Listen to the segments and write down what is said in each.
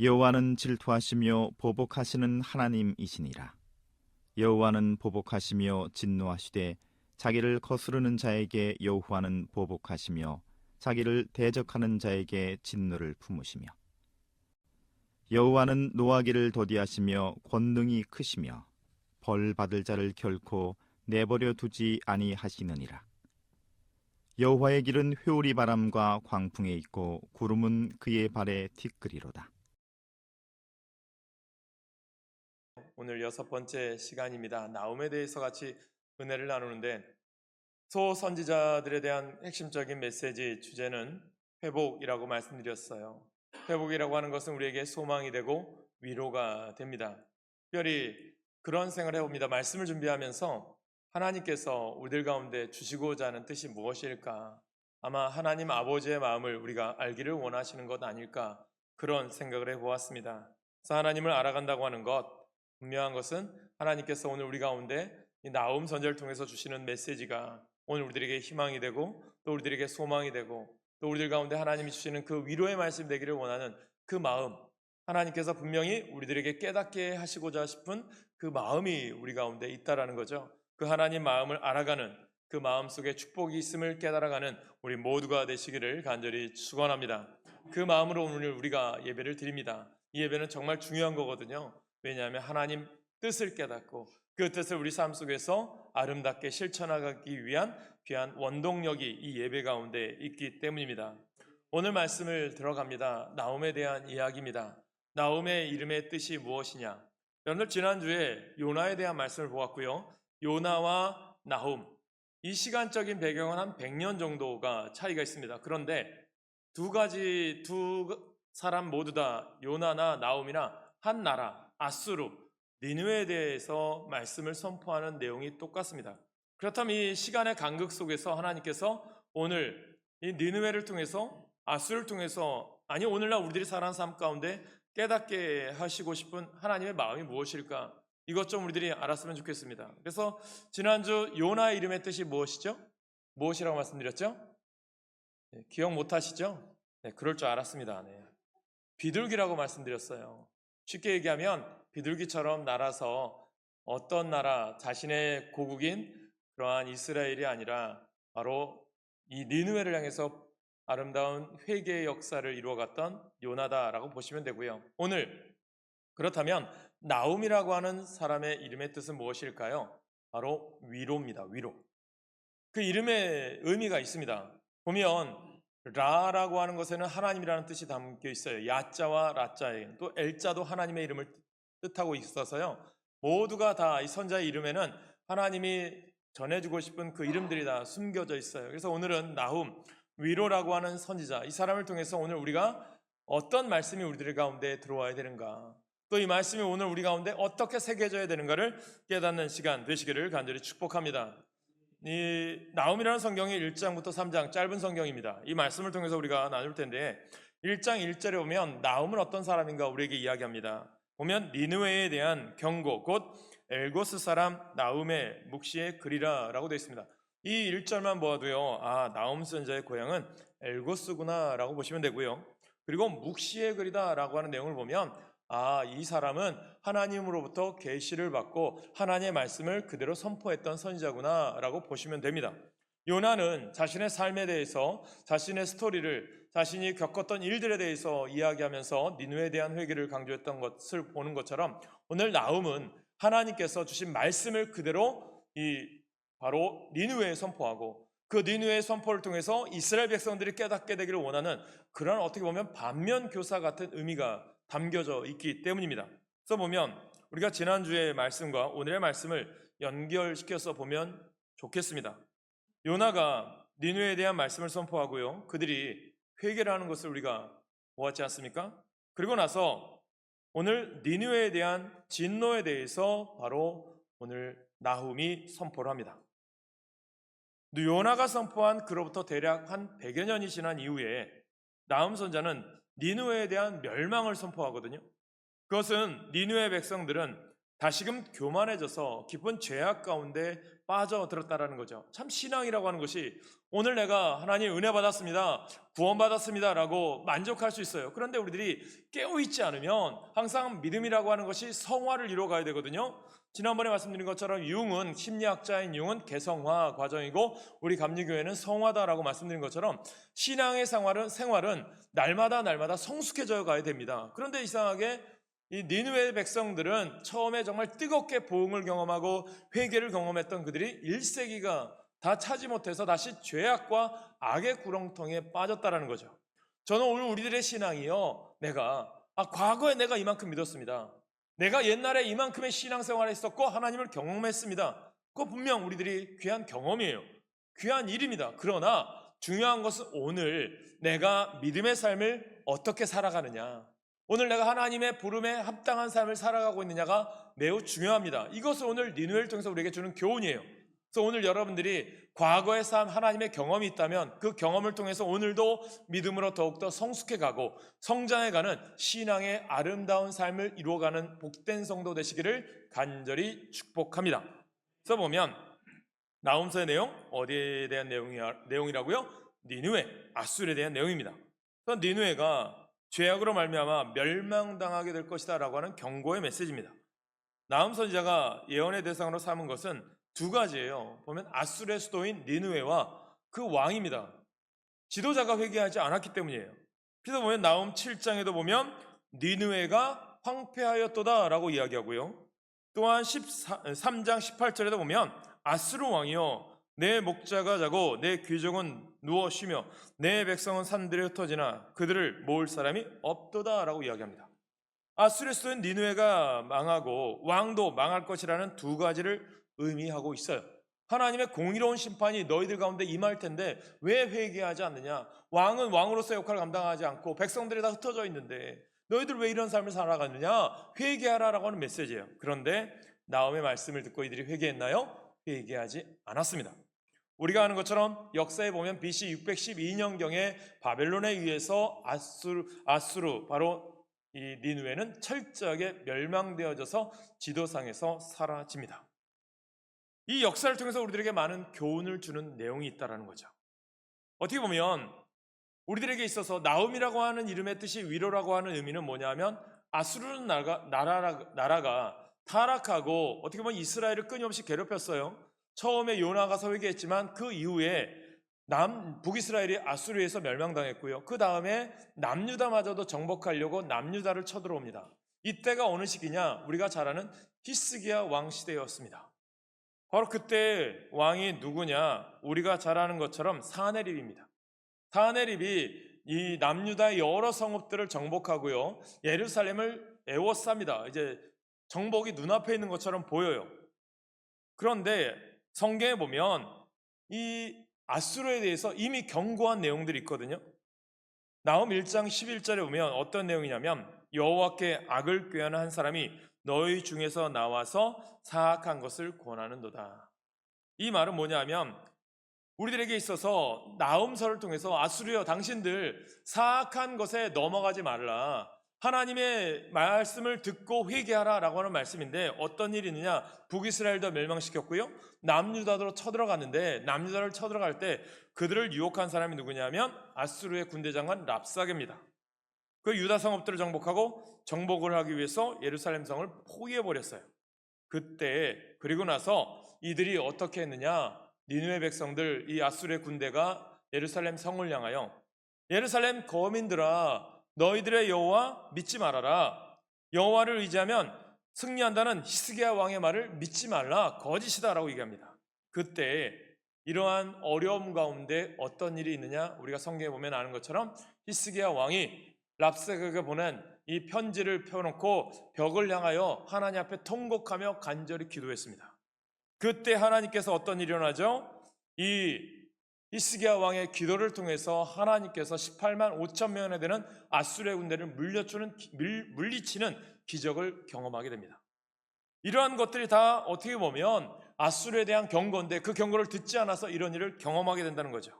여호와는 질투하시며 보복하시는 하나님이시니라. 여호와는 보복하시며 진노하시되 자기를 거스르는 자에게 여호와는 보복하시며 자기를 대적하는 자에게 진노를 품으시며, 여호와는 노하기를 더디하시며 권능이 크시며 벌 받을 자를 결코 내버려 두지 아니하시느니라. 여호와의 길은 회오리 바람과 광풍에 있고 구름은 그의 발에 티끌이로다. 오늘 6번째 시간입니다. 나홈에 대해서 같이 은혜를 나누는데, 소선지자들에 대한 핵심적인 메시지 주제는 회복이라고 말씀드렸어요. 회복이라고 하는 것은 우리에게 소망이 되고 위로가 됩니다. 특별히 그런 생각을 해봅니다. 말씀을 준비하면서 하나님께서 우리들 가운데 주시고자 하는 뜻이 무엇일까? 아마 하나님 아버지의 마음을 우리가 알기를 원하시는 것 아닐까? 그런 생각을 해보았습니다. 그래서 하나님을 알아간다고 하는 것, 분명한 것은 하나님께서 오늘 우리 가운데 이 나홈 선지자를 통해서 주시는 메시지가 오늘 우리들에게 희망이 되고 또 우리들에게 소망이 되고 또 우리들 가운데 하나님이 주시는 그 위로의 말씀 되기를 원하는 그 마음, 하나님께서 분명히 우리들에게 깨닫게 하시고자 싶은 그 마음이 우리 가운데 있다라는 거죠. 그 하나님 마음을 알아가는, 그 마음 속에 축복이 있음을 깨달아가는 우리 모두가 되시기를 간절히 축원합니다. 그 마음으로 오늘 우리가 예배를 드립니다. 이 예배는 정말 중요한 거거든요. 왜냐하면 하나님 뜻을 깨닫고 그 뜻을 우리 삶 속에서 아름답게 실천하기 위한 귀한 원동력이 이 예배 가운데 있기 때문입니다. 오늘 말씀을 들어갑니다. 나홈에 대한 이야기입니다. 나홈의 이름의 뜻이 무엇이냐? 여러분들 지난주에 요나에 대한 말씀을 보았고요. 요나와 나홈, 이 시간적인 배경은 한 100년 정도가 차이가 있습니다. 그런데 두 사람 모두 다 요나나 나홈이나 한 나라, 아수르, 니느웨에 대해서 말씀을 선포하는 내용이 똑같습니다. 그렇다면 이 시간의 간극 속에서 하나님께서 오늘 이 니느웨를 통해서, 아수르를 통해서, 아니 오늘날 우리들이 살아가는 삶 가운데 깨닫게 하시고 싶은 하나님의 마음이 무엇일까? 이것 좀 우리들이 알았으면 좋겠습니다. 그래서 지난주 요나의 이름의 뜻이 무엇이죠? 무엇이라고 말씀드렸죠? 네, 기억 못하시죠? 네, 그럴 줄 알았습니다. 네. 비둘기라고 말씀드렸어요. 쉽게 얘기하면 비둘기처럼 날아서 어떤 나라, 자신의 고국인 그러한 이스라엘이 아니라 바로 이 니느웨를 향해서 아름다운 회개의 역사를 이루어갔던 요나다라고 보시면 되고요. 오늘 그렇다면 나홈이라고 하는 사람의 이름의 뜻은 무엇일까요? 바로 위로입니다. 위로. 그 이름의 의미가 있습니다. 보면 라라고 하는 것에는 하나님이라는 뜻이 담겨 있어요. 야자와 라자에, 또 엘자도 하나님의 이름을 뜻하고 있어서요. 모두가 다 이 선자의 이름에는 하나님이 전해주고 싶은 그 이름들이 다 숨겨져 있어요. 그래서 오늘은 나홈, 위로라고 하는 선지자, 이 사람을 통해서 오늘 우리가 어떤 말씀이 우리들 가운데 들어와야 되는가, 또 이 말씀이 오늘 우리 가운데 어떻게 새겨져야 되는가를 깨닫는 시간 되시기를 간절히 축복합니다. 이 나홈이라는 성경이 1장부터 3장 짧은 성경입니다. 이 말씀을 통해서 우리가 나눌 텐데 1장 1절에 보면 나홈은 어떤 사람인가 우리에게 이야기합니다. 보면 니느웨에 대한 경고, 곧 엘고스 사람 나홈의 묵시의 글이라 라고 되어 있습니다. 이 1절만 보아도요, 아, 나홈 선지자의 고향은 엘고스구나 라고 보시면 되고요. 그리고 묵시의 글이다 라고 하는 내용을 보면 아, 이 사람은 하나님으로부터 계시를 받고 하나님의 말씀을 그대로 선포했던 선지자구나 라고 보시면 됩니다. 요나는 자신의 삶에 대해서, 자신의 스토리를, 자신이 겪었던 일들에 대해서 이야기하면서 니느웨에 대한 회개를 강조했던 것을 보는 것처럼 오늘 나홈은 하나님께서 주신 말씀을 그대로 바로 니느웨에 선포하고 그 니느웨의 선포를 통해서 이스라엘 백성들이 깨닫게 되기를 원하는 그런 어떻게 보면 반면교사 같은 의미가 담겨져 있기 때문입니다. 그래서 보면 우리가 지난주의 말씀과 오늘의 말씀을 연결시켜서 보면 좋겠습니다. 요나가 니느웨에 대한 말씀을 선포하고요, 그들이 회개를 하는 것을 우리가 보았지 않습니까? 그리고 나서 오늘 니느웨에 대한 진노에 대해서 바로 오늘 나홈이 선포를 합니다. 요나가 선포한 그로부터 대략 한 100여 년이 지난 이후에 나홈 선자는 니느웨에 대한 멸망을 선포하거든요. 그것은 니느웨 백성들은 다시금 교만해져서 깊은 죄악 가운데 빠져들었다라는 거죠. 참 신앙이라고 하는 것이 오늘 내가 하나님 은혜 받았습니다, 구원받았습니다 라고 만족할 수 있어요. 그런데 우리들이 깨어있지 않으면 항상 믿음이라고 하는 것이 성화를 이루어가야 되거든요. 지난번에 말씀드린 것처럼 융은, 심리학자인 융은 개성화 과정이고 우리 감리교회는 성화다라고 말씀드린 것처럼 신앙의 생활은 날마다 성숙해져 가야 됩니다. 그런데 이상하게 이 니느웨 백성들은 처음에 정말 뜨겁게 보응을 경험하고 회개를 경험했던 그들이 1세기가 다 차지 못해서 다시 죄악과 악의 구렁텅이에 빠졌다라는 거죠. 저는 오늘 우리들의 신앙이요, 과거에 내가 이만큼 믿었습니다, 내가 옛날에 이만큼의 신앙생활을 했었고 하나님을 경험했습니다, 그거 분명 우리들이 귀한 경험이에요, 귀한 일입니다. 그러나 중요한 것은 오늘 내가 믿음의 삶을 어떻게 살아가느냐, 오늘 내가 하나님의 부름에 합당한 삶을 살아가고 있느냐가 매우 중요합니다. 이것을 오늘 니느웨를 통해서 우리에게 주는 교훈이에요. 그래서 오늘 여러분들이 과거의 삶, 하나님의 경험이 있다면 그 경험을 통해서 오늘도 믿음으로 더욱더 성숙해가고 성장해가는 신앙의 아름다운 삶을 이루어가는 복된 성도 되시기를 간절히 축복합니다. 그래서 보면 나훔서의 내용, 어디에 대한 내용이라고요? 니느웨, 아수르에 대한 내용입니다. 그래서 니느웨가 죄악으로 말미암아 멸망당하게 될 것이다 라고 하는 경고의 메시지입니다. 나훔 선지자가 예언의 대상으로 삼은 것은 두 가지예요. 보면 아수르의 수도인 니느웨와 그 왕입니다. 지도자가 회개하지 않았기 때문이에요. 그래서 보면 나훔 7장에도 보면 니느웨가 황폐하였도다 라고 이야기하고요. 또한 3장 18절에도 보면 아수르 왕이요, 내 목자가 자고 내 귀족은 누워 쉬며 내 백성은 산들에 흩어지나 그들을 모을 사람이 없도다 라고 이야기합니다. 아수르의 수도인 니느웨가 망하고 왕도 망할 것이라는 두 가지를 의미하고 있어요. 하나님의 공의로운 심판이 너희들 가운데 임할 텐데 왜 회개하지 않느냐, 왕은 왕으로서 역할을 감당하지 않고 백성들이 다 흩어져 있는데 너희들 왜 이런 삶을 살아가느냐, 회개하라라고 하는 메시지예요. 그런데 나훔의 말씀을 듣고 이들이 회개했나요? 회개하지 않았습니다. 우리가 아는 것처럼 역사에 보면 BC 612년경에 바벨론에 의해서 아수르 바로 이 니느웨는 철저하게 멸망되어져서 지도상에서 사라집니다. 이 역사를 통해서 우리들에게 많은 교훈을 주는 내용이 있다는 거죠. 어떻게 보면 우리들에게 있어서 나훔이라고 하는 이름의 뜻이 위로라고 하는 의미는 뭐냐면 아수르는 나라가 타락하고 어떻게 보면 이스라엘을 끊임없이 괴롭혔어요. 처음에 요나가 회개했지만 그 이후에 북이스라엘이 아수르에서 멸망당했고요. 그 다음에 남유다마저도 정복하려고 남유다를 쳐들어옵니다. 이때가 어느 시기냐, 우리가 잘 아는 히스기야 왕 시대였습니다. 바로 그때 왕이 누구냐, 우리가 잘 아는 것처럼 사네립입니다. 사네립이 이 남유다의 여러 성읍들을 정복하고요, 예루살렘을 에워쌉니다. 이제 정복이 눈앞에 있는 것처럼 보여요. 그런데 성경에 보면 이 아수르에 대해서 이미 경고한 내용들이 있거든요. 나훔 1장 11절에 보면 어떤 내용이냐면 여호와께 악을 꾀하는 한 사람이 너희 중에서 나와서 사악한 것을 권하는도다. 이 말은 뭐냐면 우리들에게 있어서 나훔서를 통해서 아수르여, 당신들 사악한 것에 넘어가지 말라, 하나님의 말씀을 듣고 회개하라 라고 하는 말씀인데 어떤 일이 있느냐, 북이스라엘도 멸망시켰고요, 남유다로 쳐들어갔는데 남유다를 쳐들어갈 때 그들을 유혹한 사람이 누구냐면 아수르의 군대장관 랍사게입니다. 그 유다 성읍들을 정복하고 정복을 하기 위해서 예루살렘 성을 포위해버렸어요. 그리고 나서 이들이 어떻게 했느냐, 니느웨 백성들, 이 아수르의 군대가 예루살렘 성을 향하여 예루살렘 거민들아, 너희들의 여호와 믿지 말아라, 여호와를 의지하면 승리한다는 히스기야 왕의 말을 믿지 말라, 거짓이다 라고 얘기합니다. 그때 이러한 어려움 가운데 어떤 일이 있느냐, 우리가 성경에 보면 아는 것처럼 히스기야 왕이 랍사게에게 보낸 이 편지를 펴놓고 벽을 향하여 하나님 앞에 통곡하며 간절히 기도했습니다. 그때 하나님께서 어떤 일이 일어나죠? 이 히스기야 왕의 기도를 통해서 하나님께서 18만 5천 명에 되는 아수르의 군대를 물리치는 기적을 경험하게 됩니다. 이러한 것들이 다 어떻게 보면 아수르에 대한 경고인데 그 경고를 듣지 않아서 이런 일을 경험하게 된다는 거죠.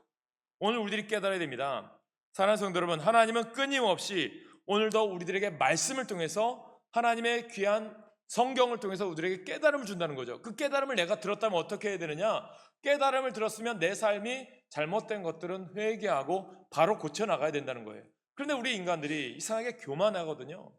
오늘 우리들이 깨달아야 됩니다. 사랑하는 성도 여러분, 하나님은 끊임없이 오늘도 우리들에게 말씀을 통해서 하나님의 귀한 성경을 통해서 우리에게 깨달음을 준다는 거죠. 그 깨달음을 내가 들었다면 어떻게 해야 되느냐? 깨달음을 들었으면 내 삶이 잘못된 것들은 회개하고 바로 고쳐나가야 된다는 거예요. 그런데 우리 인간들이 이상하게 교만하거든요.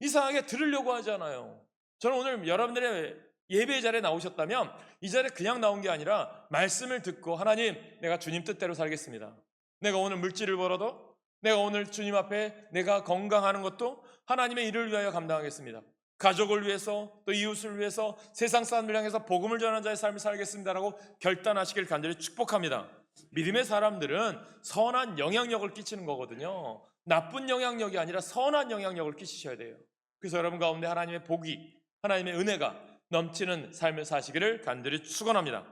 이상하게 들으려고 하잖아요. 저는 오늘 여러분들의 예배 자리에 나오셨다면 이 자리에 그냥 나온 게 아니라 말씀을 듣고 하나님, 내가 주님 뜻대로 살겠습니다. 내가 오늘 물질을 벌어도, 내가 오늘 주님 앞에 내가 건강하는 것도 하나님의 일을 위하여 감당하겠습니다. 가족을 위해서, 또 이웃을 위해서, 세상 사람들 향해서 복음을 전하는 자의 삶을 살겠습니다라고 결단하시길 간절히 축복합니다. 믿음의 사람들은 선한 영향력을 끼치는 거거든요. 나쁜 영향력이 아니라 선한 영향력을 끼치셔야 돼요. 그래서 여러분 가운데 하나님의 복이, 하나님의 은혜가 넘치는 삶을 사시기를 간절히 축원합니다.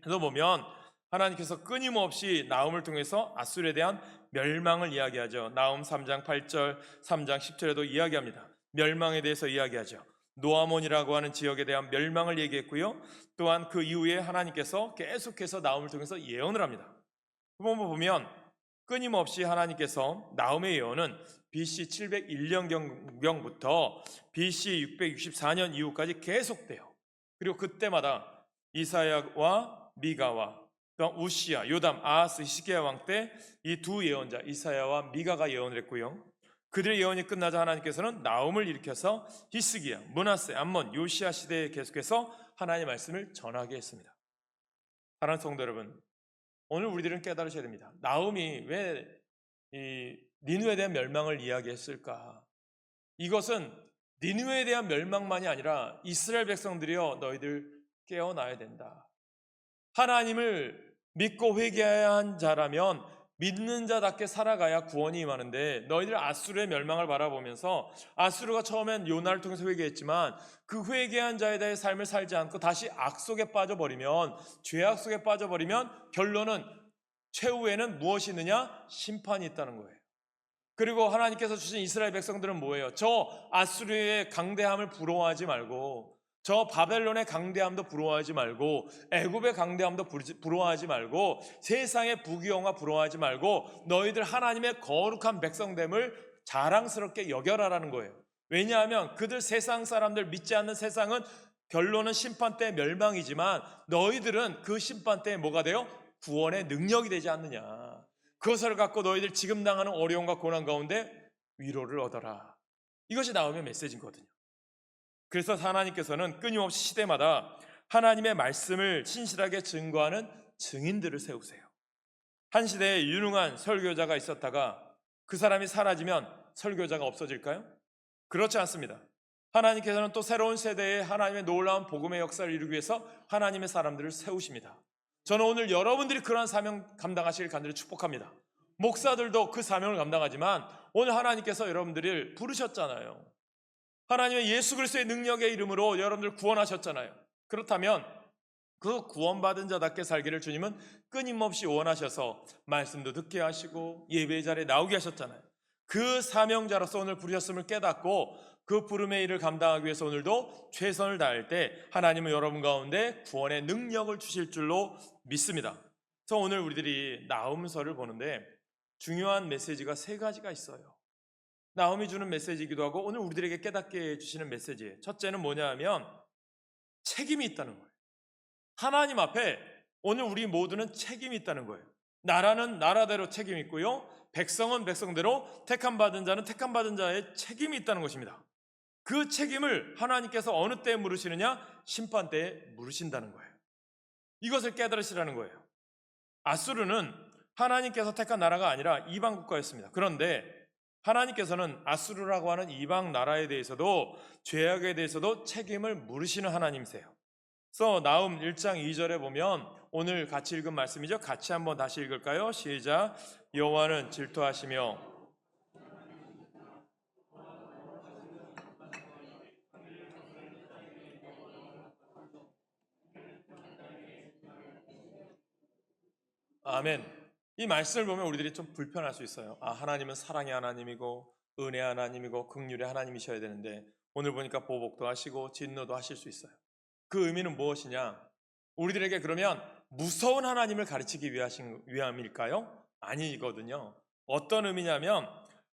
그래서 보면 하나님께서 끊임없이 나훔을 통해서 아수르에 대한 멸망을 이야기하죠. 나훔 3장 8절, 3장 10절에도 이야기합니다. 멸망에 대해서 이야기하죠. 노아몬이라고 하는 지역에 대한 멸망을 얘기했고요. 또한 그 이후에 하나님께서 계속해서 나훔을 통해서 예언을 합니다. 보면 끊임없이 하나님께서 나훔의 예언은 BC 701년경부터 BC 664년 이후까지 계속돼요. 그리고 그때마다 이사야와 미가와 또 우시야, 요담, 아하스, 히스기야 왕 때 이 두 예언자 이사야와 미가가 예언을 했고요. 그들의 예언이 끝나자 하나님께서는 나훔을 일으켜서 히스기야, 므낫세, 암몬, 요시야 시대에 계속해서 하나님의 말씀을 전하게 했습니다. 사랑하는 성도 여러분, 오늘 우리들은 깨달으셔야 됩니다. 나훔이 왜 니느웨에 대한 멸망을 이야기했을까? 이것은 니느웨에 대한 멸망만이 아니라 이스라엘 백성들이여 너희들 깨어나야 된다. 하나님을 믿고 회개해야 한 자라면 믿는 자답게 살아가야 구원이 임하는데 너희들 아수르의 멸망을 바라보면서 아수르가 처음엔 요나를 통해서 회개했지만 그 회개한 자에 대해 삶을 살지 않고 다시 악 속에 빠져버리면, 죄악 속에 빠져버리면 결론은 최후에는 무엇이 있느냐? 심판이 있다는 거예요. 그리고 하나님께서 주신 이스라엘 백성들은 뭐예요? 저 아수르의 강대함을 부러워하지 말고, 저 바벨론의 강대함도 부러워하지 말고, 애굽의 강대함도 부러워하지 말고, 세상의 부귀영화 부러워하지 말고 너희들 하나님의 거룩한 백성됨을 자랑스럽게 여겨라라는 거예요. 왜냐하면 그들 세상 사람들 믿지 않는 세상은 결론은 심판 때 멸망이지만 너희들은 그 심판 때 뭐가 돼요? 구원의 능력이 되지 않느냐. 그것을 갖고 너희들 지금 당하는 어려움과 고난 가운데 위로를 얻어라. 이것이 나오면 메시지거든요. 그래서 하나님께서는 끊임없이 시대마다 하나님의 말씀을 신실하게 증거하는 증인들을 세우세요. 한 시대에 유능한 설교자가 있었다가 그 사람이 사라지면 설교자가 없어질까요? 그렇지 않습니다. 하나님께서는 또 새로운 세대에 하나님의 놀라운 복음의 역사를 이루기 위해서 하나님의 사람들을 세우십니다. 저는 오늘 여러분들이 그러한 사명 감당하시길 간절히 축복합니다. 목사들도 그 사명을 감당하지만 오늘 하나님께서 여러분들을 부르셨잖아요. 하나님의 예수 그리스도의 능력의 이름으로 여러분들 구원하셨잖아요. 그렇다면 그 구원받은 자답게 살기를 주님은 끊임없이 원하셔서 말씀도 듣게 하시고 예배 자리에 나오게 하셨잖아요. 그 사명자로서 오늘 부르셨음을 깨닫고 그 부름의 일을 감당하기 위해서 오늘도 최선을 다할 때 하나님은 여러분 가운데 구원의 능력을 주실 줄로 믿습니다. 그래서 오늘 우리들이 나훔서를 보는데 중요한 메시지가 세 가지가 있어요. 나훔이 주는 메시지이기도 하고 오늘 우리들에게 깨닫게 해주시는 메시지예요. 첫째는 뭐냐 하면 책임이 있다는 거예요. 하나님 앞에 오늘 우리 모두는 책임이 있다는 거예요. 나라는 나라대로 책임이 있고요, 백성은 백성대로, 택함받은 자는 택함받은 자의 책임이 있다는 것입니다. 그 책임을 하나님께서 어느 때에 물으시느냐? 심판 때에 물으신다는 거예요. 이것을 깨달으시라는 거예요. 아수르는 하나님께서 택한 나라가 아니라 이방 국가였습니다. 그런데 하나님께서는 아수르라고 하는 이방 나라에 대해서도, 죄악에 대해서도 책임을 물으시는 하나님이세요. 그래서 나훔 1장 2절에 보면 오늘 같이 읽은 말씀이죠. 같이 한번 다시 읽을까요? 시작. 여호와는 질투하시며 아멘. 이 말씀을 보면 우리들이 좀 불편할 수 있어요. 하나님은 사랑의 하나님이고 은혜의 하나님이고 긍휼의 하나님이셔야 되는데 오늘 보니까 보복도 하시고 진노도 하실 수 있어요. 그 의미는 무엇이냐? 우리들에게 그러면 무서운 하나님을 가르치기 위함일까요? 아니거든요. 어떤 의미냐면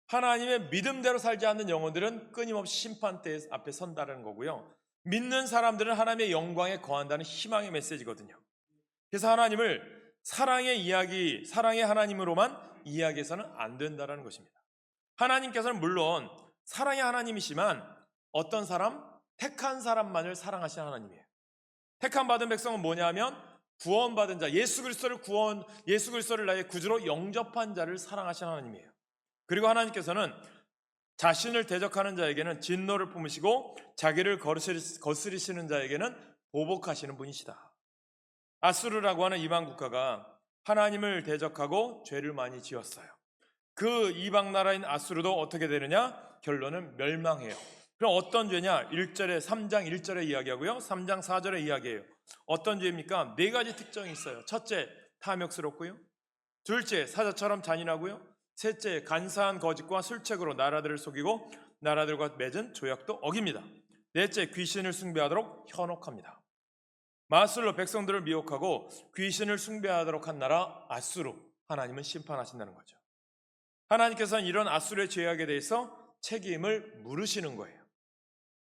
하나님의 믿음대로 살지 않는 영혼들은 끊임없이 심판대 앞에 선다는 거고요. 믿는 사람들은 하나님의 영광에 거한다는 희망의 메시지거든요. 그래서 하나님을 사랑의 이야기, 사랑의 하나님으로만 이야기해서는 안 된다는 것입니다. 하나님께서는 물론 사랑의 하나님이시지만 어떤 사람? 택한 사람만을 사랑하시는 하나님이에요. 택한 받은 백성은 뭐냐면 구원받은 자, 예수 그리스도를 나의 구주로 영접한 자를 사랑하시는 하나님이에요. 그리고 하나님께서는 자신을 대적하는 자에게는 진노를 품으시고 자기를 거스리시는 자에게는 보복하시는 분이시다. 아수르라고 하는 이방 국가가 하나님을 대적하고 죄를 많이 지었어요. 그 이방 나라인 아수르도 어떻게 되느냐? 결론은 멸망해요. 그럼 어떤 죄냐? 3장 1절에 이야기하고요. 3장 4절에 이야기해요. 어떤 죄입니까? 4가지 특징이 있어요. 첫째, 탐욕스럽고요. 둘째, 사자처럼 잔인하고요. 셋째, 간사한 거짓과 술책으로 나라들을 속이고 나라들과 맺은 조약도 어깁니다. 넷째, 귀신을 숭배하도록 현혹합니다. 마술로 백성들을 미혹하고 귀신을 숭배하도록 한 나라 아수르, 하나님은 심판하신다는 거죠. 하나님께서는 이런 아수르의 죄악에 대해서 책임을 물으시는 거예요.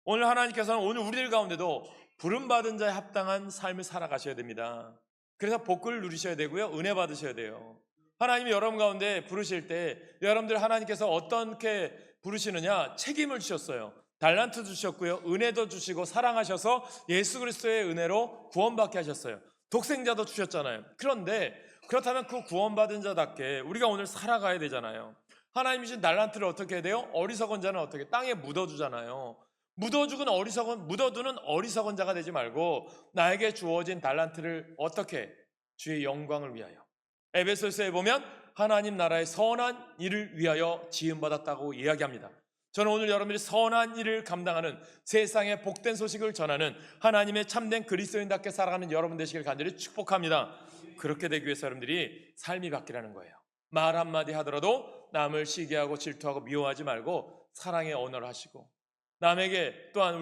오늘 하나님께서는 오늘 우리들 가운데도 부름받은 자에 합당한 삶을 살아가셔야 됩니다. 그래서 복을 누리셔야 되고요, 은혜 받으셔야 돼요. 하나님이 여러분 가운데 부르실 때 여러분들 하나님께서 어떻게 부르시느냐? 책임을 주셨어요. 달란트 주셨고요, 은혜도 주시고 사랑하셔서 예수 그리스도의 은혜로 구원받게 하셨어요. 독생자도 주셨잖아요. 그런데 그렇다면 그 구원받은 자답게 우리가 오늘 살아가야 되잖아요. 하나님이 주신 달란트를 어떻게 해야 돼요? 어리석은 자는 어떻게? 땅에 묻어두잖아요. 묻어두는 어리석은 자가 되지 말고 나에게 주어진 달란트를 어떻게? 주의 영광을 위하여. 에베소서에 보면 하나님 나라의 선한 일을 위하여 지음받았다고 이야기합니다. 저는 오늘 여러분들이 선한 일을 감당하는 세상의 복된 소식을 전하는 하나님의 참된 그리스도인답게 살아가는 여러분 되시길 간절히 축복합니다. 그렇게 되기 위해서 여러분들이 삶이 바뀌라는 거예요. 말 한마디 하더라도 남을 시기하고 질투하고 미워하지 말고 사랑의 언어를 하시고, 남에게 또한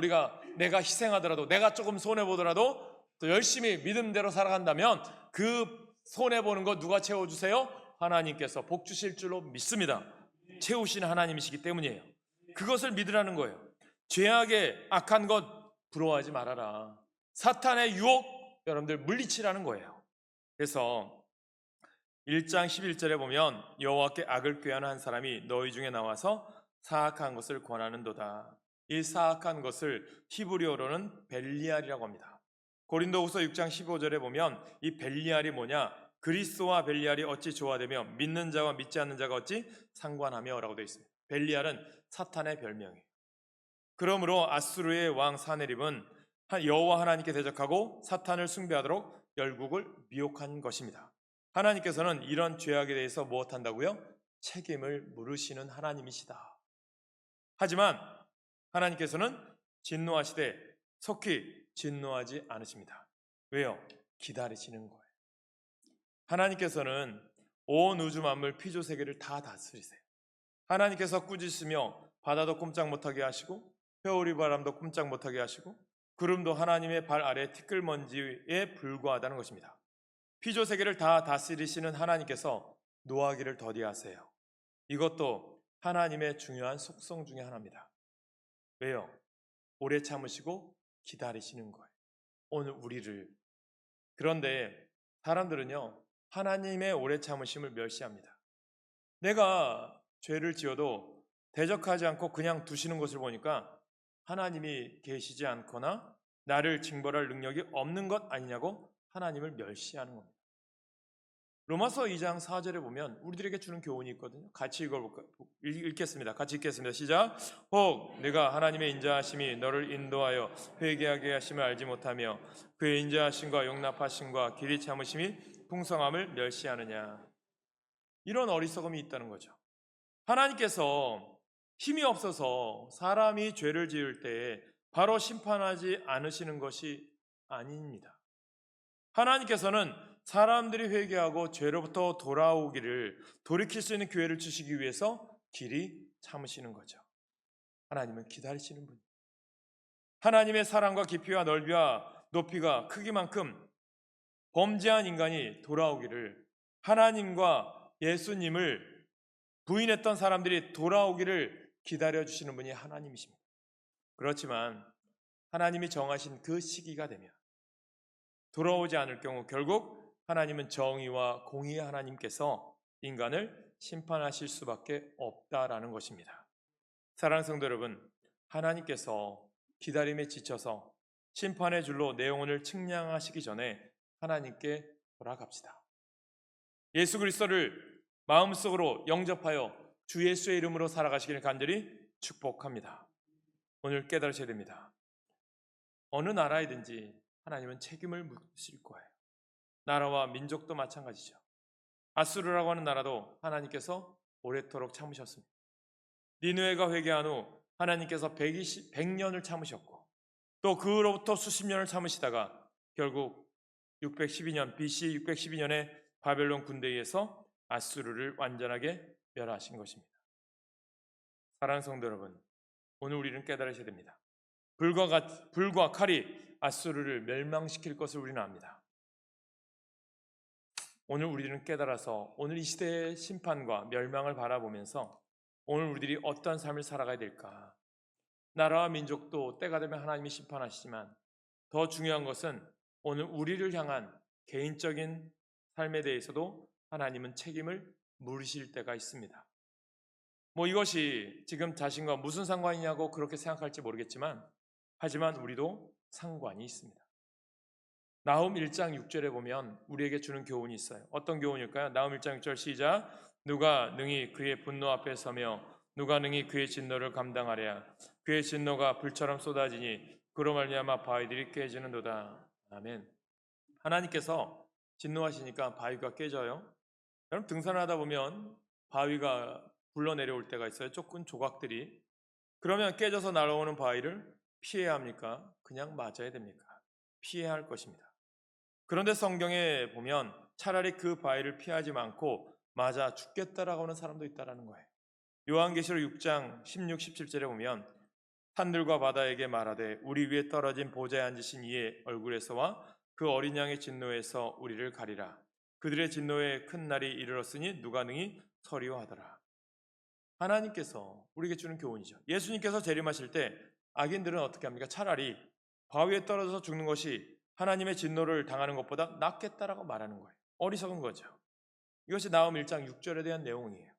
내가 희생하더라도, 내가 조금 손해보더라도 또 열심히 믿음대로 살아간다면 그 손해보는 거 누가 채워주세요? 하나님께서 복 주실 줄로 믿습니다. 채우시는 하나님이시기 때문이에요. 그것을 믿으라는 거예요. 죄악의 악한 것 부러워하지 말아라. 사탄의 유혹 여러분들 물리치라는 거예요. 그래서 1장 11절에 보면 여호와께 악을 꾀하는 한 사람이 너희 중에 나와서 사악한 것을 권하는도다. 이 사악한 것을 히브리어로는 벨리알이라고 합니다. 고린도후서 6장 15절에 보면 이 벨리알이 뭐냐? 그리스도와 벨리알이 어찌 조화되며 믿는 자와 믿지 않는 자가 어찌 상관하며 라고 되어 있습니다. 벨리알은 사탄의 별명이에요. 그러므로 아수르의 왕 사네립은 여호와 하나님께 대적하고 사탄을 숭배하도록 열국을 미혹한 것입니다. 하나님께서는 이런 죄악에 대해서 무엇한다고요? 책임을 물으시는 하나님이시다. 하지만 하나님께서는 진노하시되 속히 진노하지 않으십니다. 왜요? 기다리시는 거예요. 하나님께서는 온 우주 만물 피조 세계를 다 다스리세요. 하나님께서 꾸짖으시며 바다도 꼼짝 못하게 하시고 회오리 바람도 꼼짝 못하게 하시고 구름도 하나님의 발 아래 티끌먼지에 불과하다는 것입니다. 피조 세계를 다 다스리시는 하나님께서 노하기를 더디하세요. 이것도 하나님의 중요한 속성 중에 하나입니다. 왜요? 오래 참으시고 기다리시는 거예요. 오늘 우리를. 그런데 사람들은요, 하나님의 오래 참으심을 멸시합니다. 내가 죄를 지어도 대적하지 않고 그냥 두시는 것을 보니까 하나님이 계시지 않거나 나를 징벌할 능력이 없는 것 아니냐고 하나님을 멸시하는 겁니다. 로마서 2장 4절에 보면 우리들에게 주는 교훈이 있거든요. 같이 읽겠습니다. 같이 읽겠습니다. 시작. 혹 내가 하나님의 인자하심이 너를 인도하여 회개하게 하심을 알지 못하며 그의 인자하심과 용납하심과 길이 참으심이 풍성함을 멸시하느냐. 이런 어리석음이 있다는 거죠. 하나님께서 힘이 없어서 사람이 죄를 지을 때 바로 심판하지 않으시는 것이 아닙니다. 하나님께서는 사람들이 회개하고 죄로부터 돌이킬 수 있는 기회를 주시기 위해서 길이 참으시는 거죠. 하나님은 기다리시는 분이에요. 하나님의 사랑과 깊이와 넓이와 높이가 크기만큼 범죄한 인간이 돌아오기를, 하나님과 예수님을 부인했던 사람들이 돌아오기를 기다려주시는 분이 하나님이십니다. 그렇지만 하나님이 정하신 그 시기가 되면 돌아오지 않을 경우 결국 하나님은 정의와 공의의 하나님께서 인간을 심판하실 수밖에 없다라는 것입니다. 사랑하는 성도 여러분, 하나님께서 기다림에 지쳐서 심판의 줄로 내 영혼을 측량하시기 전에 하나님께 돌아갑시다. 예수 그리스도를 마음속으로 영접하여 주 예수의 이름으로 살아가시기를 간절히 축복합니다. 오늘 깨달으셔야 됩니다. 어느 나라이든지 하나님은 책임을 묻으실 거예요. 나라와 민족도 마찬가지죠. 아수르라고 하는 나라도 하나님께서 오래도록 참으셨습니다. 니느웨가 회개한 후 하나님께서 100년을 참으셨고 또 그로부터 수십 년을 참으시다가 결국 612년 BC 612년에 바벨론 군대에 의해서 아수르를 완전하게 멸하신 것입니다. 사랑하는 성도 여러분, 오늘 우리는 깨달으셔야 됩니다. 불과 칼이 아수르를 멸망시킬 것을 우리는 압니다. 오늘 우리는 깨달아서 오늘 이 시대의 심판과 멸망을 바라보면서 오늘 우리들이 어떠한 삶을 살아가야 될까? 나라와 민족도 때가 되면 하나님이 심판하시지만 더 중요한 것은 오늘 우리를 향한 개인적인 삶에 대해서도 하나님은 책임을 물으실 때가 있습니다. 이것이 지금 자신과 무슨 상관이냐고 그렇게 생각할지 모르겠지만 하지만 우리도 상관이 있습니다. 나훔 1장 6절에 보면 우리에게 주는 교훈이 있어요. 어떤 교훈일까요? 나훔 1장 6절 시작. 누가 능히 그의 분노 앞에 서며 누가 능히 그의 진노를 감당하랴. 그의 진노가 불처럼 쏟아지니 그로 말미암아 바위들이 깨지는도다. 아멘. 하나님께서 진노하시니까 바위가 깨져요. 여러분 등산하다 보면 바위가 굴러내려올 때가 있어요. 좁은 조각들이. 그러면 깨져서 날아오는 바위를 피해야 합니까? 그냥 맞아야 됩니까? 피해야 할 것입니다. 그런데 성경에 보면 차라리 그 바위를 피하지 않고 맞아 죽겠다라고 하는 사람도 있다라는 거예요. 요한계시록 6장 16, 17절에 보면 산들과 바다에게 말하되 우리 위에 떨어진 보좌에 앉으신 이의 얼굴에서와 그 어린 양의 진노에서 우리를 가리라. 그들의 진노의 큰 날이 이르렀으니 누가 능히 서리오하더라. 하나님께서 우리에게 주는 교훈이죠. 예수님께서 재림하실 때 악인들은 어떻게 합니까? 차라리 바위에 떨어져서 죽는 것이 하나님의 진노를 당하는 것보다 낫겠다라고 말하는 거예요. 어리석은 거죠. 이것이 나훔 1장 6절에 대한 내용이에요.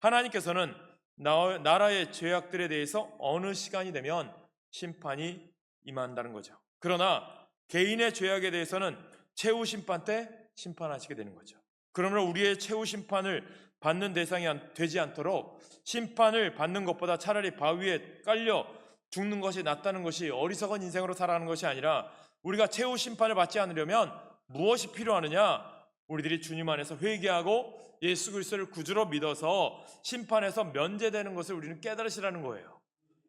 하나님께서는 나라의 죄악들에 대해서 어느 시간이 되면 심판이 임한다는 거죠. 그러나 개인의 죄악에 대해서는 최후 심판 때 심판하시게 되는 거죠. 그러므로 우리의 최후 심판을 받는 대상이 되지 않도록 심판을 받는 것보다 차라리 바위에 깔려 죽는 것이 낫다는 것이 어리석은 인생으로 살아가는 것이 아니라 우리가 최후 심판을 받지 않으려면 무엇이 필요하느냐? 우리들이 주님 안에서 회개하고 예수 그리스도를 구주로 믿어서 심판에서 면제되는 것을 우리는 깨달으시라는 거예요.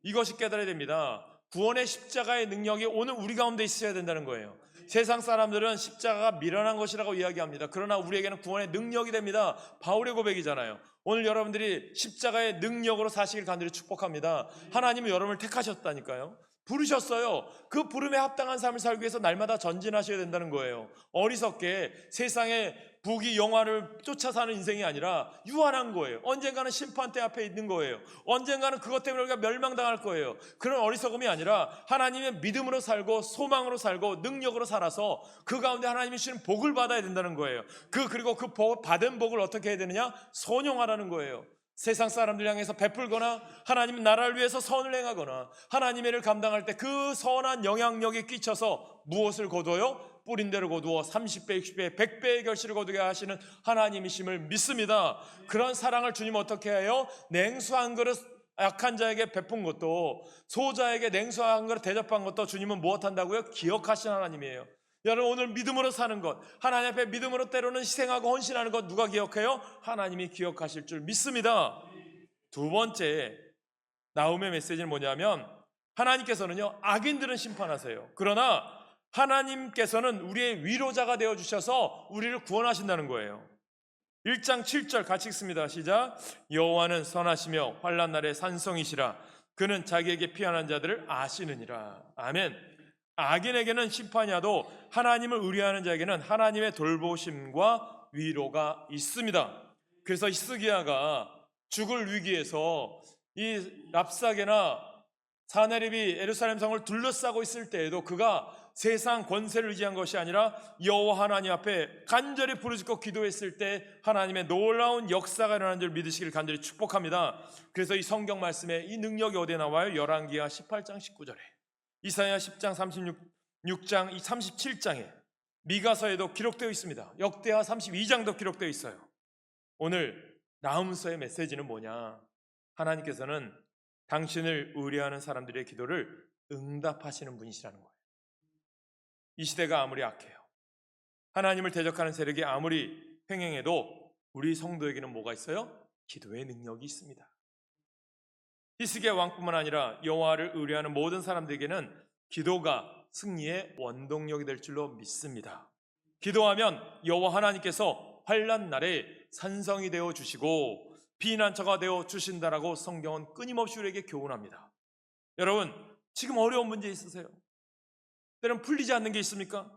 이것이 깨달아야 됩니다. 구원의 십자가의 능력이 오늘 우리 가운데 있어야 된다는 거예요. 세상 사람들은 십자가가 미련한 것이라고 이야기합니다. 그러나 우리에게는 구원의 능력이 됩니다. 바울의 고백이잖아요. 오늘 여러분들이 십자가의 능력으로 사시길 간절히 축복합니다. 하나님은 여러분을 택하셨다니까요. 부르셨어요. 그 부름에 합당한 삶을 살기 위해서 날마다 전진하셔야 된다는 거예요. 어리석게 세상의 부귀 영화를 쫓아 사는 인생이 아니라 유한한 거예요. 언젠가는 심판대 앞에 있는 거예요. 언젠가는 그것 때문에 우리가 멸망당할 거예요. 그런 어리석음이 아니라 하나님의 믿음으로 살고 소망으로 살고 능력으로 살아서 그 가운데 하나님이 주시는 복을 받아야 된다는 거예요. 그리고 그 받은 복을 어떻게 해야 되느냐? 선용하라는 거예요. 세상 사람들 향해서 베풀거나 하나님 나라를 위해서 선을 행하거나 하나님의 일을 감당할 때 그 선한 영향력이 끼쳐서 무엇을 거두어요? 뿌린 대로 거두어 30배, 60배, 100배의 결실을 거두게 하시는 하나님이심을 믿습니다. 그런 사랑을 주님 어떻게 해요? 냉수 한 그릇 약한 자에게 베푼 것도 소자에게 냉수 한 그릇 대접한 것도 주님은 무엇한다고요? 기억하시는 하나님이에요. 여러분 오늘 믿음으로 사는 것, 하나님 앞에 믿음으로 때로는 희생하고 헌신하는 것 누가 기억해요? 하나님이 기억하실 줄 믿습니다. 두 번째 나훔의 메시지는 뭐냐면 하나님께서는요 악인들은 심판하세요. 그러나 하나님께서는 우리의 위로자가 되어주셔서 우리를 구원하신다는 거예요. 1장 7절 같이 읽습니다. 시작. 여호와는 선하시며 환난 날의 산성이시라. 그는 자기에게 피한한 자들을 아시느니라. 아멘. 악인에게는 심판이야도 하나님을 의뢰하는 자에게는 하나님의 돌보심과 위로가 있습니다. 그래서 히스기야가 죽을 위기에서 이 랍사게나 사내립이 예루살렘 성을 둘러싸고 있을 때에도 그가 세상 권세를 의지한 것이 아니라 여호와 하나님 앞에 간절히 부르짖고 기도했을 때 하나님의 놀라운 역사가 일어난 줄 믿으시길 간절히 축복합니다. 그래서 이 성경 말씀에 이 능력이 어디에 나와요? 열왕기하 18장 19절에, 이사야 10장 36장 37장에, 미가서에도 기록되어 있습니다. 역대하 32장도 기록되어 있어요. 오늘 나훔서의 메시지는 뭐냐? 하나님께서는 당신을 의뢰하는 사람들의 기도를 응답하시는 분이시라는 거예요. 이 시대가 아무리 악해요, 하나님을 대적하는 세력이 아무리 횡행해도 우리 성도에게는 뭐가 있어요? 기도의 능력이 있습니다. 히스기야 왕뿐만 아니라 여호와를 의뢰하는 모든 사람들에게는 기도가 승리의 원동력이 될 줄로 믿습니다. 기도하면 여호와 하나님께서 환난 날에 산성이 되어 주시고 피난처가 되어 주신다라고 성경은 끊임없이 우리에게 교훈합니다. 여러분, 지금 어려운 문제 있으세요? 때로는 풀리지 않는 게 있습니까?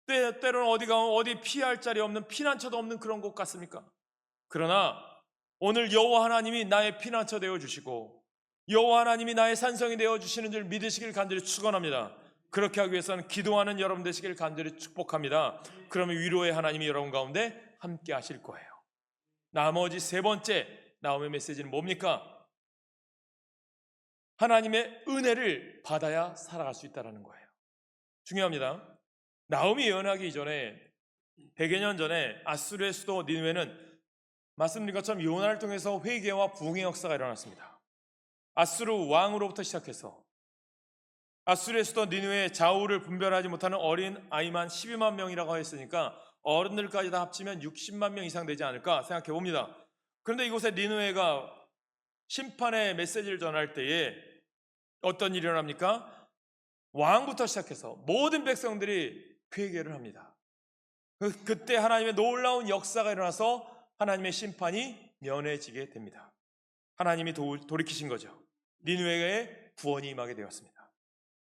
때로는 어디 피할 자리 없는, 피난처도 없는 그런 곳 같습니까? 그러나 오늘 여호와 하나님이 나의 피난처 되어 주시고 여호와 하나님이 나의 산성이 되어 주시는 줄 믿으시길 간절히 축원합니다. 그렇게 하기 위해서는 기도하는 여러분 되시길 간절히 축복합니다. 그러면 위로의 하나님이 여러분 가운데 함께 하실 거예요. 나머지 세 번째 나홈의 메시지는 뭡니까? 하나님의 은혜를 받아야 살아갈 수 있다는 거예요. 중요합니다. 나홈이 예언하기 이전에 100여 년 전에 아수르의 수도 니느웨는 말씀드린 것처럼 요나를 통해서 회개와 부흥의 역사가 일어났습니다. 아수르 왕으로부터 시작해서 아수르의 수도 니느웨의 좌우를 분별하지 못하는 어린 아이만 12만 명이라고 했으니까 어른들까지 다 합치면 60만 명 이상 되지 않을까 생각해 봅니다. 그런데 이곳에 니느웨가 심판의 메시지를 전할 때에 어떤 일이 일어납니까? 왕부터 시작해서 모든 백성들이 회개를 합니다. 그때 하나님의 놀라운 역사가 일어나서 하나님의 심판이 면해지게 됩니다. 하나님이 돌이키신 거죠. 니느웨의 구원이 임하게 되었습니다.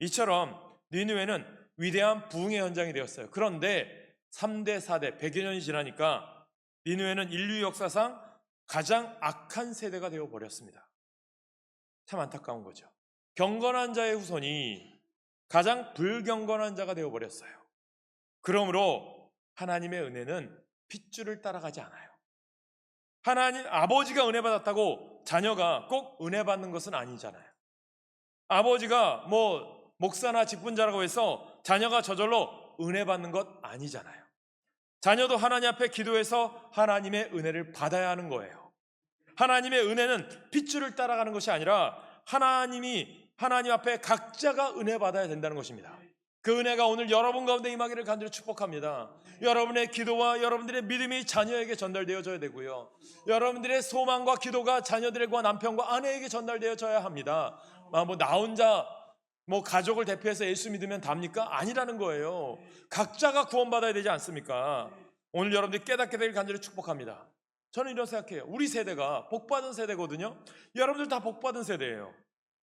이처럼 니느웨는 위대한 부흥의 현장이 되었어요. 그런데 3대, 4대, 100여 년이 지나니까 니느웨는 인류 역사상 가장 악한 세대가 되어버렸습니다. 참 안타까운 거죠. 경건한 자의 후손이 가장 불경건한 자가 되어버렸어요. 그러므로 하나님의 은혜는 핏줄을 따라가지 않아요. 하나님 아버지가 은혜 받았다고 자녀가 꼭 은혜 받는 것은 아니잖아요. 아버지가 목사나 직분자라고 해서 자녀가 저절로 은혜 받는 것 아니잖아요. 자녀도 하나님 앞에 기도해서 하나님의 은혜를 받아야 하는 거예요. 하나님의 은혜는 핏줄을 따라가는 것이 아니라 하나님 앞에 각자가 은혜 받아야 된다는 것입니다. 그 은혜가 오늘 여러분 가운데 임하기를 간절히 축복합니다. 여러분의 기도와 여러분들의 믿음이 자녀에게 전달되어져야 되고요. 여러분들의 소망과 기도가 자녀들과 남편과 아내에게 전달되어져야 합니다. 나 혼자 가족을 대표해서 예수 믿으면 답니까? 아니라는 거예요. 각자가 구원받아야 되지 않습니까? 오늘 여러분들이 깨닫게 되길 간절히 축복합니다. 저는 이런 생각해요. 우리 세대가 복받은 세대거든요. 여러분들 다 복받은 세대예요.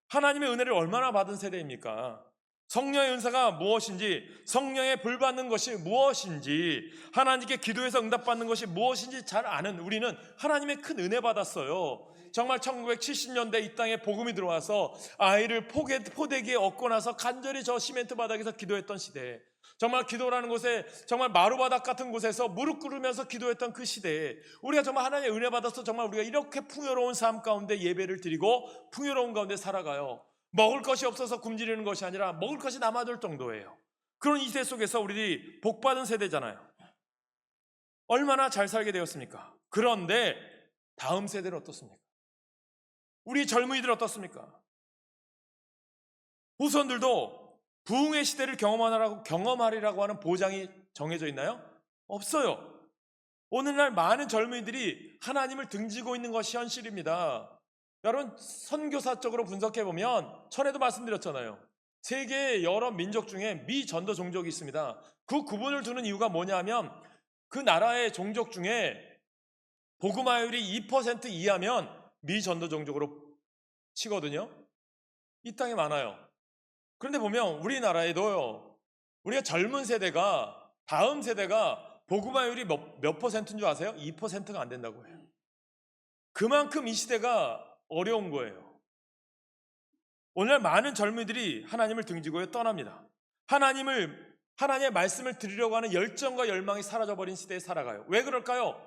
하나님의 은혜를 얼마나 받은 세대입니까? 성령의 은사가 무엇인지, 성령의 불 받는 것이 무엇인지, 하나님께 기도해서 응답받는 것이 무엇인지 잘 아는 우리는 하나님의 큰 은혜 받았어요. 정말 1970년대 이 땅에 복음이 들어와서 아이를 포대기에 얻고 나서 간절히 저 시멘트 바닥에서 기도했던 시대, 정말 기도라는 곳에 정말 마루바닥 같은 곳에서 무릎 꿇으면서 기도했던 그 시대에 우리가 정말 하나님의 은혜 받아서 정말 우리가 이렇게 풍요로운 삶 가운데 예배를 드리고 풍요로운 가운데 살아가요. 먹을 것이 없어서 굶주리는 것이 아니라 먹을 것이 남아돌 정도예요. 그런 이 세대 속에서 우리들이 복받은 세대잖아요. 얼마나 잘 살게 되었습니까? 그런데 다음 세대는 어떻습니까? 우리 젊은이들 어떻습니까? 후손들도 부흥의 시대를 경험하리라고 하는 보장이 정해져 있나요? 없어요. 오늘날 많은 젊은이들이 하나님을 등지고 있는 것이 현실입니다. 여러분, 선교사적으로 분석해보면 전에도 말씀드렸잖아요. 세계의 여러 민족 중에 미전도 종족이 있습니다. 그 구분을 두는 이유가 뭐냐면 그 나라의 종족 중에 복음화율이 2% 이하면 미전도 종족으로 치거든요. 이 땅에 많아요. 그런데 보면 우리나라에도요, 우리가 젊은 세대가, 다음 세대가 복음화율이 몇 퍼센트인 줄 아세요? 2%가 안 된다고 해요. 그만큼 이 시대가 어려운 거예요. 오늘 많은 젊은이들이 하나님을 등지고 떠납니다. 하나님의 말씀을 들으려고 하는 열정과 열망이 사라져버린 시대에 살아가요. 왜 그럴까요?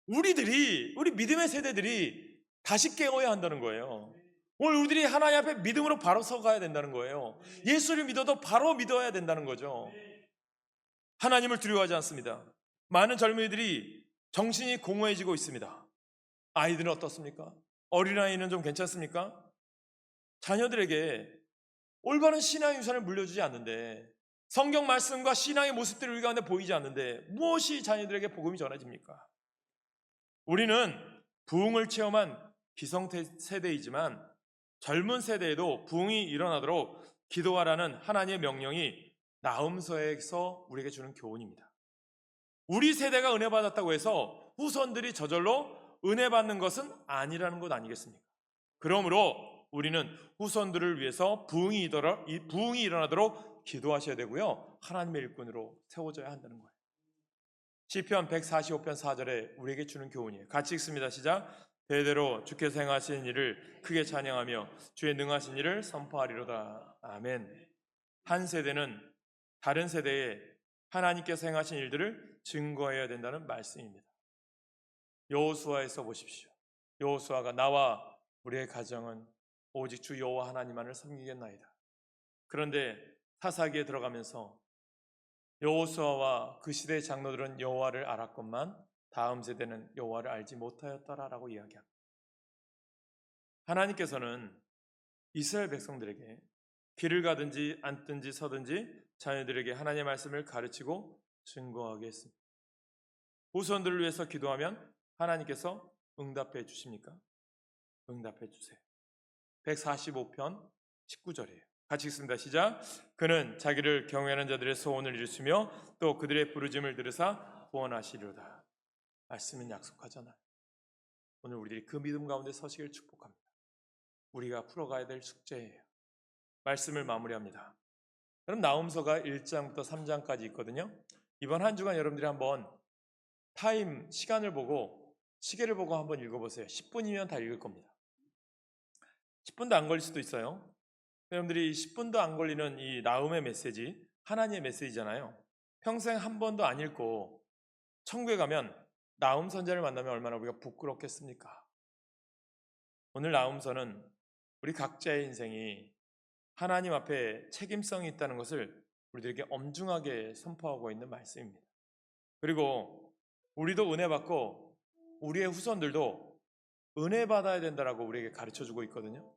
우리 믿음의 세대들이 다시 깨어야 한다는 거예요. 오늘 우리들이 하나님 앞에 믿음으로 바로 서가야 된다는 거예요. 예수를 믿어도 바로 믿어야 된다는 거죠. 하나님을 두려워하지 않습니다. 많은 젊은이들이 정신이 공허해지고 있습니다. 아이들은 어떻습니까? 어린아이는 좀 괜찮습니까? 자녀들에게 올바른 신앙의 유산을 물려주지 않는데, 성경 말씀과 신앙의 모습들이 우리 가운데 보이지 않는데 무엇이 자녀들에게 복음이 전해집니까? 우리는 부흥을 체험한 기성세대이지만 젊은 세대에도 부흥이 일어나도록 기도하라는 하나님의 명령이 나음서에서 우리에게 주는 교훈입니다. 우리 세대가 은혜 받았다고 해서 후손들이 저절로 은혜 받는 것은 아니라는 것 아니겠습니까? 그러므로 우리는 후손들을 위해서 부흥이 일어나도록 기도하셔야 되고요, 하나님의 일꾼으로 세워져야 한다는 거예요. 시편 145편 4절에 우리에게 주는 교훈이에요. 같이 읽습니다. 시작. 대대로 주께서 행하신 일을 크게 찬양하며 주의 능하신 일을 선포하리로다. 아멘. 한 세대는 다른 세대에 하나님께서 행하신 일들을 증거해야 된다는 말씀입니다. 여호수아에서 보십시오. 여호수아가 나와 우리의 가정은 오직 주 여호와 하나님만을 섬기겠나이다. 그런데 사사기에 들어가면서 여호수아와 그 시대의 장로들은 여호와를 알았건만 다음 세대는 여호와를 알지 못하였더라라고 이야기합니다. 하나님께서는 이스라엘 백성들에게 길을 가든지 앉든지 서든지 자녀들에게 하나님의 말씀을 가르치고 증거하게 했습니다. 후손들을 위해서 기도하면 하나님께서 응답해 주십니까? 응답해 주세요. 145편 19절이에요. 같이 읽습니다. 시작. 그는 자기를 경외하는 자들의 소원을 이루시며 또 그들의 부르짐을 들으사 구원하시리로다. 말씀은 약속하잖아요. 오늘 우리들이 그 믿음 가운데 서시길 축복합니다. 우리가 풀어가야 될 숙제예요. 말씀을 마무리합니다. 그럼 나음서가 1장부터 3장까지 있거든요. 이번 한 주간 여러분들이 한번 시간을 보고 시계를 보고 한번 읽어보세요. 10분이면 다 읽을 겁니다. 10분도 안 걸릴 수도 있어요. 여러분들이 10분도 안 걸리는 이 나음의 메시지, 하나님의 메시지잖아요. 평생 한 번도 안 읽고 천국에 가면 나음 선자를 만나면 얼마나 우리가 부끄럽겠습니까? 오늘 나음서는 우리 각자의 인생이 하나님 앞에 책임성이 있다는 것을 우리들에게 엄중하게 선포하고 있는 말씀입니다. 그리고 우리도 은혜 받고 우리의 후손들도 은혜 받아야 된다라고 우리에게 가르쳐주고 있거든요.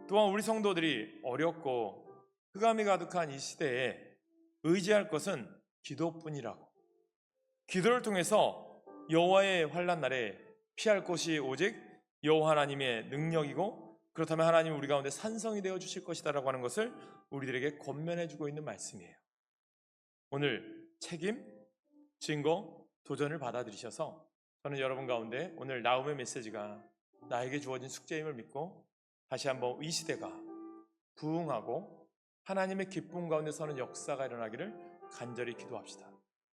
또한 우리 성도들이 어렵고 흑암이 가득한 이 시대에 의지할 것은 기도뿐이라고, 기도를 통해서 여호와의 환난 날에 피할 곳이 오직 여호와 하나님의 능력이고, 그렇다면 하나님 우리 가운데 산성이 되어 주실 것이다라고 하는 것을 우리들에게 권면해 주고 있는 말씀이에요. 오늘 책임, 증거, 도전을 받아들이셔서 저는 여러분 가운데 오늘 나움의 메시지가 나에게 주어진 숙제임을 믿고 다시 한번 이 시대가 부흥하고 하나님의 기쁨 가운데 서는 역사가 일어나기를 간절히 기도합시다.